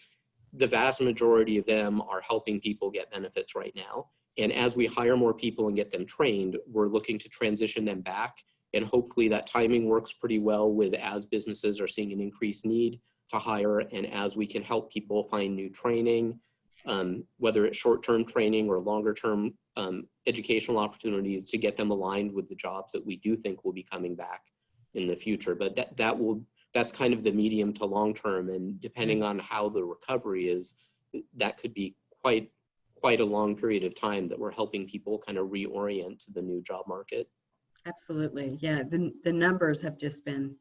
the vast majority of them are helping people get benefits right now. And as we hire more people and get them trained, we're looking to transition them back. And hopefully that timing works pretty well with as businesses are seeing an increased need to hire, and as we can help people find new training, whether it's short-term training or longer-term educational opportunities to get them aligned with the jobs that we do think will be coming back in the future. But that's kind of the medium to long-term, and depending on how the recovery is, that could be quite a long period of time that we're helping people kind of reorient to the new job market. Absolutely, yeah. The numbers have just been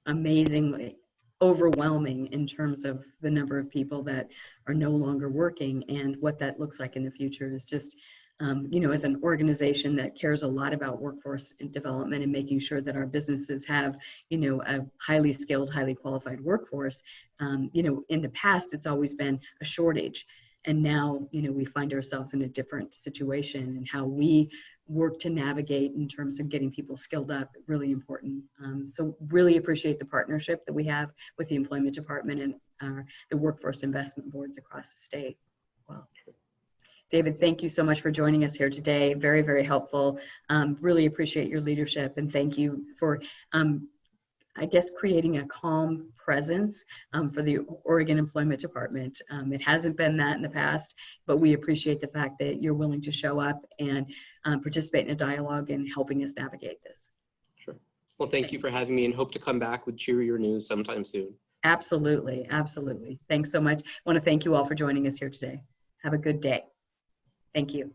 amazingly overwhelming in terms of the number of people that are no longer working, and what that looks like in the future is just you know, as an organization that cares a lot about workforce and development and making sure that our businesses have, you know, a highly skilled, highly qualified workforce, you know, in the past, it's always been a shortage. And now, you know, we find ourselves in a different situation, and how we work to navigate in terms of getting people skilled up, really important. So really appreciate the partnership that we have with the Employment Department and the workforce investment boards across the state. Wow. David, thank you so much for joining us here today. Very, very helpful. Really appreciate your leadership, and thank you for, I guess, creating a calm presence for the Oregon Employment Department. It hasn't been that in the past, but we appreciate the fact that you're willing to show up and participate in a dialogue and helping us navigate this. Sure. Well, thank you for having me, and hope to come back with cheerier news sometime soon. Absolutely, absolutely. Thanks so much. I want to thank you all for joining us here today. Have a good day. Thank you.